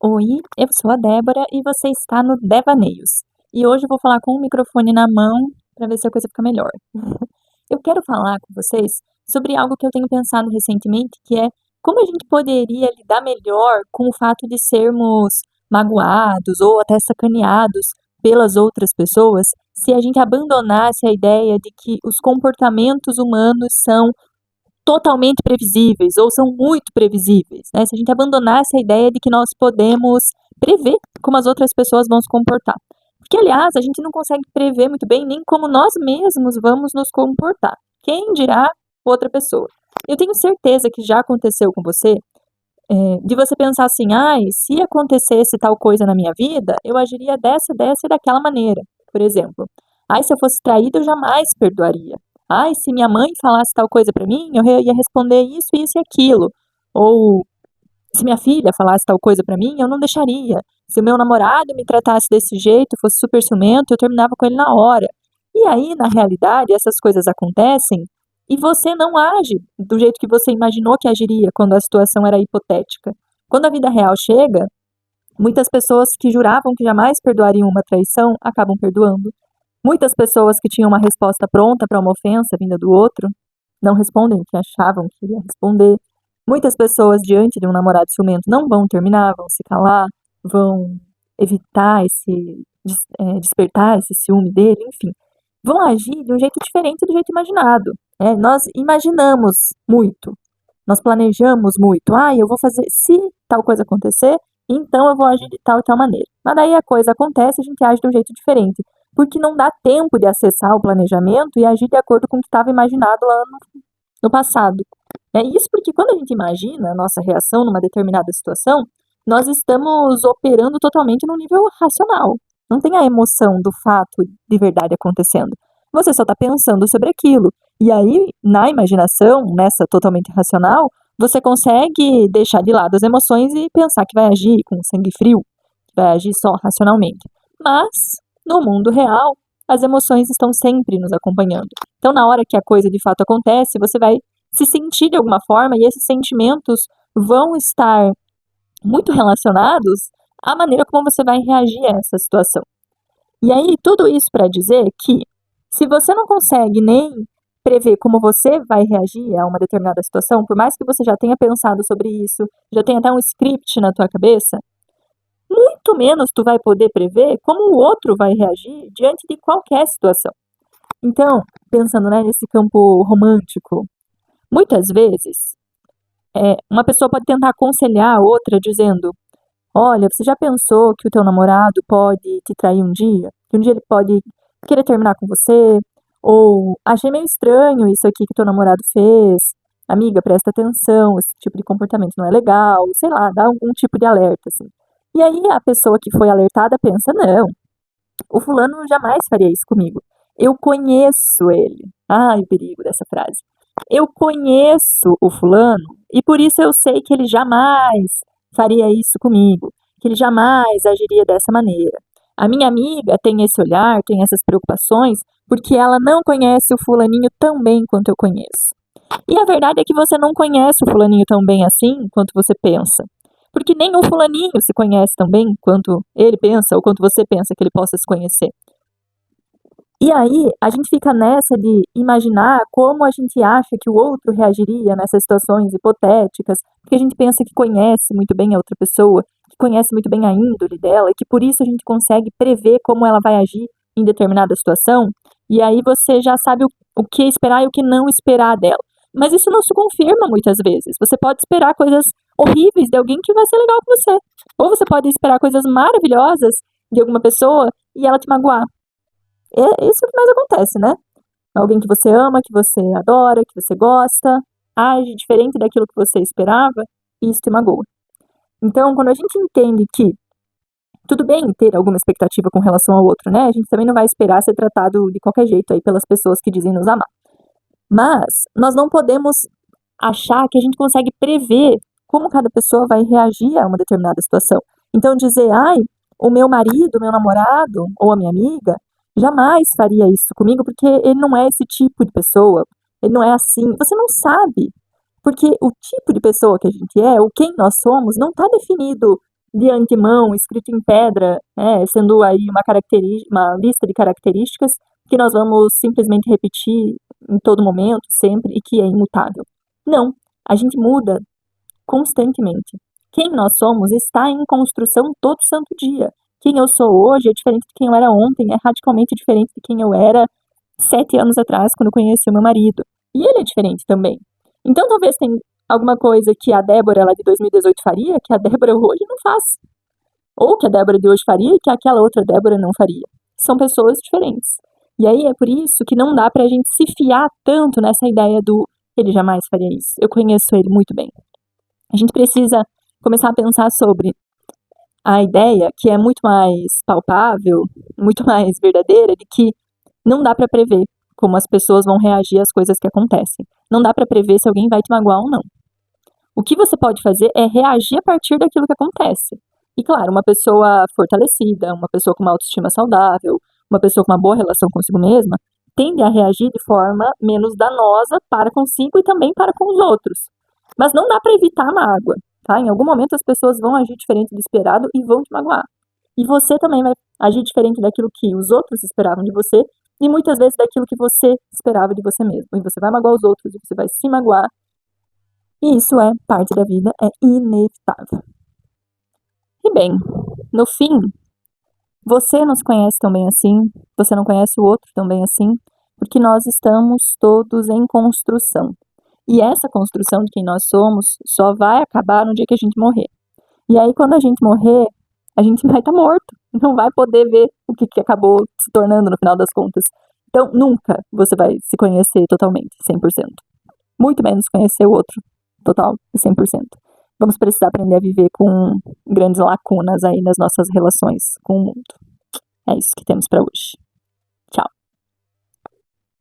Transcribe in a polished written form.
Oi, eu sou a Débora e você está no Devaneios. E hoje eu vou falar com o microfone na mão para ver se a coisa fica melhor. Eu quero falar com vocês sobre algo que eu tenho pensado recentemente, que é como a gente poderia lidar melhor com o fato de sermos magoados ou até sacaneados pelas outras pessoas, se a gente abandonasse a ideia de que os comportamentos humanos são totalmente previsíveis ou são muito previsíveis, né? Se a gente abandonar essa ideia de que nós podemos prever como as outras pessoas vão se comportar. Porque, aliás, a gente não consegue prever muito bem nem como nós mesmos vamos nos comportar. Quem dirá outra pessoa? Eu tenho certeza que já aconteceu com você, de você pensar assim, ai, se acontecesse tal coisa na minha vida, eu agiria dessa e daquela maneira. Por exemplo, ai, se eu fosse traída, eu jamais perdoaria. Ai, se minha mãe falasse tal coisa pra mim, ia responder isso e aquilo. Ou se minha filha falasse tal coisa pra mim, eu não deixaria. Se o meu namorado me tratasse desse jeito, fosse super ciumento, eu terminava com ele na hora. E aí, na realidade, essas coisas acontecem e você não age do jeito que você imaginou que agiria quando a situação era hipotética. Quando a vida real chega, muitas pessoas que juravam que jamais perdoariam uma traição acabam perdoando. Muitas pessoas que tinham uma resposta pronta para uma ofensa vinda do outro não respondem o que achavam que iria responder. Muitas pessoas, diante de um namorado ciumento, não vão terminar, vão se calar, vão evitar despertar esse ciúme dele, enfim. Vão agir de um jeito diferente do jeito imaginado. Nós imaginamos muito, nós planejamos muito. Ah, eu vou fazer, se tal coisa acontecer, então eu vou agir de tal e tal maneira. Mas daí a coisa acontece e a gente age de um jeito diferente, porque não dá tempo de acessar o planejamento e agir de acordo com o que estava imaginado lá no passado. É isso porque quando a gente imagina a nossa reação numa determinada situação, nós estamos operando totalmente no nível racional. Não tem a emoção do fato de verdade acontecendo. Você só está pensando sobre aquilo. E aí, na imaginação, nessa totalmente racional, você consegue deixar de lado as emoções e pensar que vai agir com sangue frio, que vai agir só racionalmente. Mas, no mundo real, as emoções estão sempre nos acompanhando. Então, na hora que a coisa de fato acontece, você vai se sentir de alguma forma e esses sentimentos vão estar muito relacionados à maneira como você vai reagir a essa situação. E aí, tudo isso para dizer que, se você não consegue nem prever como você vai reagir a uma determinada situação, por mais que você já tenha pensado sobre isso, já tenha até um script na tua cabeça, muito menos tu vai poder prever como o outro vai reagir diante de qualquer situação. Então, pensando, né, nesse campo romântico, muitas vezes, uma pessoa pode tentar aconselhar a outra dizendo: olha, você já pensou que o teu namorado pode te trair um dia? Que um dia ele pode querer terminar com você? Ou achei meio estranho isso aqui que teu namorado fez. Amiga, presta atenção, esse tipo de comportamento não é legal. Sei lá, dá algum tipo de alerta, assim. E aí a pessoa que foi alertada pensa: não, o fulano jamais faria isso comigo. Eu conheço ele. Ai, o perigo dessa frase. Eu conheço o fulano e por isso eu sei que ele jamais faria isso comigo, que ele jamais agiria dessa maneira. A minha amiga tem esse olhar, tem essas preocupações, porque ela não conhece o fulaninho tão bem quanto eu conheço. E a verdade é que você não conhece o fulaninho tão bem assim quanto você pensa. Porque nem o fulaninho se conhece tão bem quanto ele pensa ou quanto você pensa que ele possa se conhecer. E aí, a gente fica nessa de imaginar como a gente acha que o outro reagiria nessas situações hipotéticas, porque a gente pensa que conhece muito bem a outra pessoa, que conhece muito bem a índole dela, e que por isso a gente consegue prever como ela vai agir em determinada situação, e aí você já sabe o que esperar e o que não esperar dela. Mas isso não se confirma muitas vezes. Você pode esperar coisas horríveis de alguém que vai ser legal com você. Ou você pode esperar coisas maravilhosas de alguma pessoa e ela te magoar. É isso que mais acontece, né? Alguém que você ama, que você adora, que você gosta, age diferente daquilo que você esperava e isso te magoa. Então, quando a gente entende que tudo bem ter alguma expectativa com relação ao outro, né? A gente também não vai esperar ser tratado de qualquer jeito aí pelas pessoas que dizem nos amar. Mas nós não podemos achar que a gente consegue prever como cada pessoa vai reagir a uma determinada situação. Então, dizer, ai, o meu marido, o meu namorado ou a minha amiga jamais faria isso comigo porque ele não é esse tipo de pessoa, ele não é assim. Você não sabe, porque o tipo de pessoa que a gente é, o quem nós somos, não está definido de antemão, escrito em pedra, sendo aí uma lista de características que nós vamos simplesmente repetir em todo momento, sempre, e que é imutável. Não, a gente muda constantemente. Quem nós somos está em construção todo santo dia. Quem eu sou hoje é diferente de quem eu era ontem, é radicalmente diferente de quem eu era 7 anos atrás, quando eu conheci o meu marido. E ele é diferente também. Então, talvez tenha alguma coisa que a Débora lá de 2018 faria, que a Débora hoje não faz. Ou que a Débora de hoje faria e que aquela outra Débora não faria. São pessoas diferentes. E aí é por isso que não dá pra gente se fiar tanto nessa ideia do ele jamais faria isso. Eu conheço ele muito bem. A gente precisa começar a pensar sobre a ideia que é muito mais palpável, muito mais verdadeira, de que não dá para prever como as pessoas vão reagir às coisas que acontecem. Não dá para prever se alguém vai te magoar ou não. O que você pode fazer é reagir a partir daquilo que acontece. E claro, uma pessoa fortalecida, uma pessoa com uma autoestima saudável, uma pessoa com uma boa relação consigo mesma, tende a reagir de forma menos danosa para consigo e também para com os outros. Mas não dá para evitar a mágoa, tá? Em algum momento as pessoas vão agir diferente do esperado e vão te magoar. E você também vai agir diferente daquilo que os outros esperavam de você e muitas vezes daquilo que você esperava de você mesmo. E você vai magoar os outros, e você vai se magoar. E isso é parte da vida, é inevitável. E bem, no fim, você não se conhece tão bem assim, você não conhece o outro tão bem assim, porque nós estamos todos em construção. E essa construção de quem nós somos só vai acabar no dia que a gente morrer. E aí, quando a gente morrer, a gente vai estar morto, não vai poder ver o que acabou se tornando no final das contas. Então, nunca você vai se conhecer totalmente, 100%. Muito menos conhecer o outro total e 100%. Vamos precisar aprender a viver com grandes lacunas aí nas nossas relações com o mundo. É isso que temos para hoje.